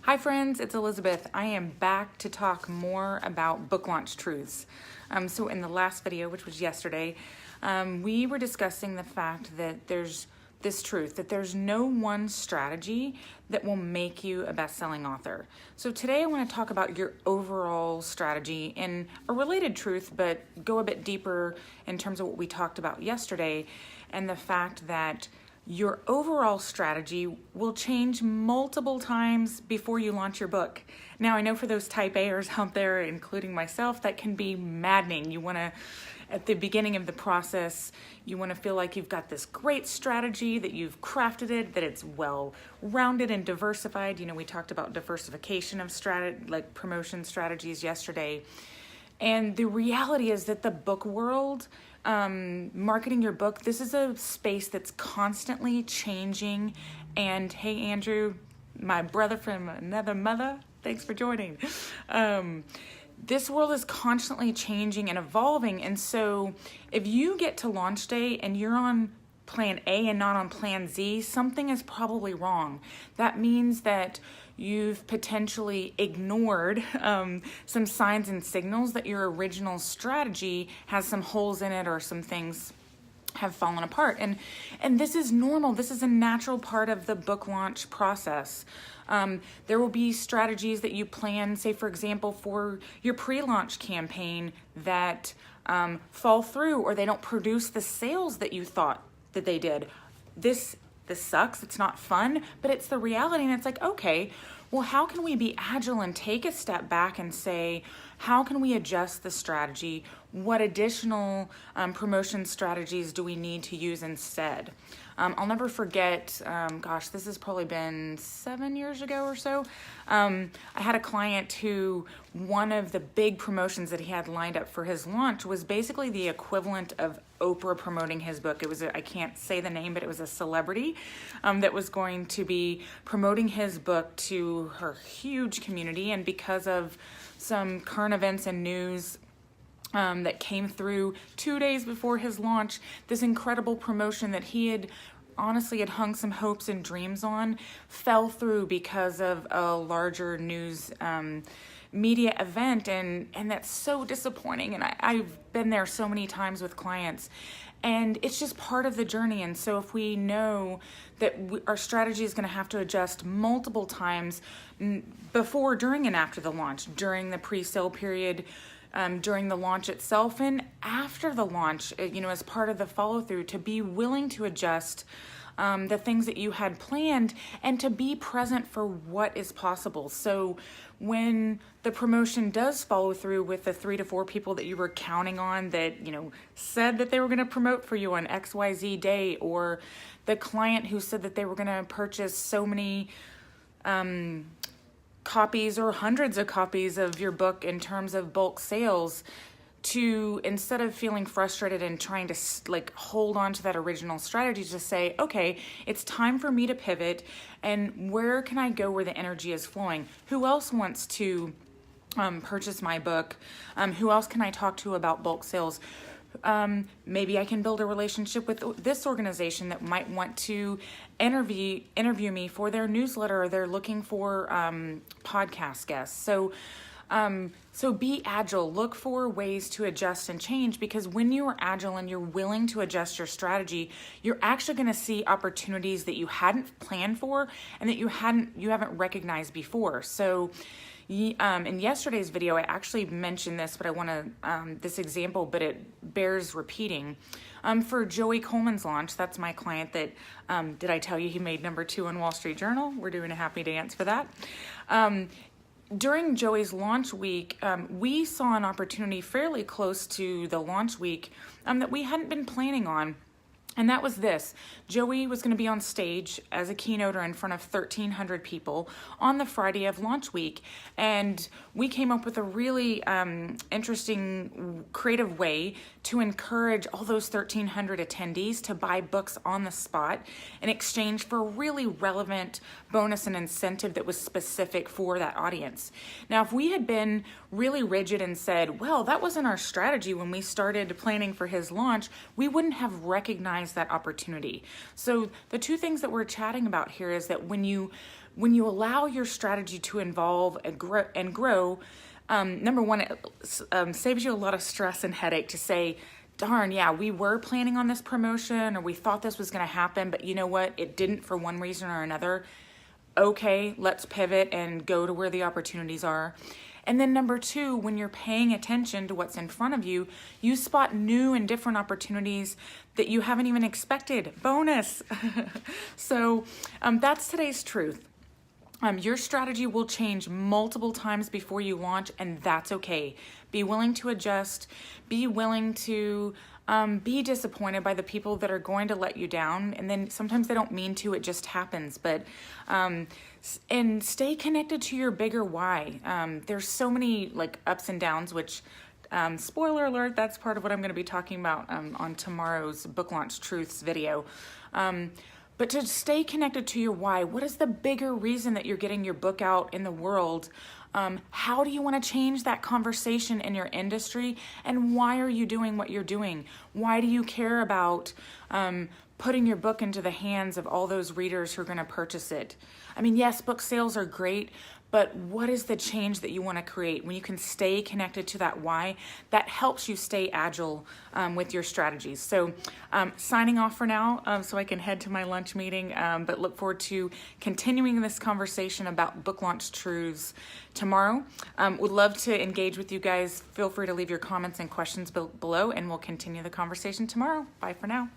Hi friends, it's Elizabeth. I am back to talk more about book launch truths. So in the last video, which was yesterday, we were discussing the fact that there's this truth, that there's no one strategy that will make you a best-selling author. So today I want to talk about your overall strategy in a related truth, but go a bit deeper in terms of what we talked about yesterday and the fact that your overall strategy will change multiple times before you launch your book. Now, I know for those type A'ers out there, including myself, that can be maddening. You want to, at the beginning of the process, you want to feel like you've got this great strategy, that you've crafted it, that it's well-rounded and diversified. You know, we talked about diversification of promotion strategies yesterday. And the reality is that the book world, marketing your book, this is a space that's constantly changing. And hey, Andrew, my brother from another mother, thanks for joining. This world is constantly changing and evolving. And so if you get to launch day and you're on plan A and not on plan Z, something is probably wrong. That means that you've potentially ignored some signs and signals that your original strategy has some holes in it or some things have fallen apart. And this is normal. This is a natural part of the book launch process. There will be strategies that you plan, say, for example, for your pre-launch campaign that fall through, or they don't produce the sales that you thought that they did. This sucks, it's not fun, but it's the reality. And it's like, okay, well, how can we be agile and take a step back and say, how can we adjust the strategy? What additional promotion strategies do we need to use instead? I'll never forget, gosh, this has probably been 7 years ago or so. I had a client who, one of the big promotions that he had lined up for his launch was basically the equivalent of Oprah promoting his book. It was, I can't say the name, but it was a celebrity that was going to be promoting his book to her huge community. And because of some current events and news that came through 2 days before his launch, this incredible promotion that he had hung some hopes and dreams on fell through because of a larger news media event, and that's so disappointing. And I've been there so many times with clients, and it's just part of the journey. And so if we know that our strategy is going to have to adjust multiple times before, during, and after the launch, during the pre-sale period, during the launch itself, and after the launch, as part of the follow-through, to be willing to adjust the things that you had planned and to be present for what is possible. So when the promotion does follow through with the 3 to 4 people that you were counting on that, said that they were going to promote for you on XYZ day, or the client who said that they were going to purchase so many copies or hundreds of copies of your book in terms of bulk sales, to, instead of feeling frustrated and trying to hold on to that original strategy, to say, okay, it's time for me to pivot, and where can I go where the energy is flowing? Who else wants to purchase my book? Who else can I talk to about bulk sales? Maybe I can build a relationship with this organization that might want to interview me for their newsletter, or they're looking for podcast guests. So be agile. Look for ways to adjust and change, because when you are agile and you're willing to adjust your strategy, you're actually going to see opportunities that you hadn't planned for and that you haven't recognized before. So in yesterday's video, I actually mentioned this, but I want to this example, but it bears repeating. For Joey Coleman's launch, that's my client that, did I tell you he made #2 on Wall Street Journal? We're doing a happy dance for that. During Joey's launch week, we saw an opportunity fairly close to the launch week that we hadn't been planning on. And that was this. Joey was going to be on stage as a keynoter in front of 1,300 people on the Friday of launch week. And we came up with a really interesting, creative way to encourage all those 1,300 attendees to buy books on the spot in exchange for a really relevant bonus and incentive that was specific for that audience. Now, if we had been really rigid and said, well, that wasn't our strategy when we started planning for his launch, we wouldn't have recognized miss that opportunity. So the two things that we're chatting about here is that when you allow your strategy to evolve and grow, number one, it saves you a lot of stress and headache to say, darn, yeah, we were planning on this promotion, or we thought this was going to happen, but you know what? It didn't for one reason or another. Okay, let's pivot and go to where the opportunities are. And then number two, when you're paying attention to what's in front of you, you spot new and different opportunities that you haven't even expected. Bonus. So that's today's truth. Your strategy will change multiple times before you launch, and that's okay. Be willing to adjust. Be willing to be disappointed by the people that are going to let you down. And then sometimes they don't mean to, it just happens. But and stay connected to your bigger why. There's so many like ups and downs, which spoiler alert, that's part of what I'm going to be talking about on tomorrow's Book Launch Truths video. But to stay connected to your why, what is the bigger reason that you're getting your book out in the world? How do you want to change that conversation in your industry? And why are you doing what you're doing? Why do you care about putting your book into the hands of all those readers who are going to purchase it? I mean, yes, book sales are great, but what is the change that you want to create? When you can stay connected to that why, that helps you stay agile with your strategies. So signing off for now so I can head to my lunch meeting, but look forward to continuing this conversation about book launch truths tomorrow. Would love to engage with you guys. Feel free to leave your comments and questions below, and we'll continue the conversation tomorrow. Bye for now.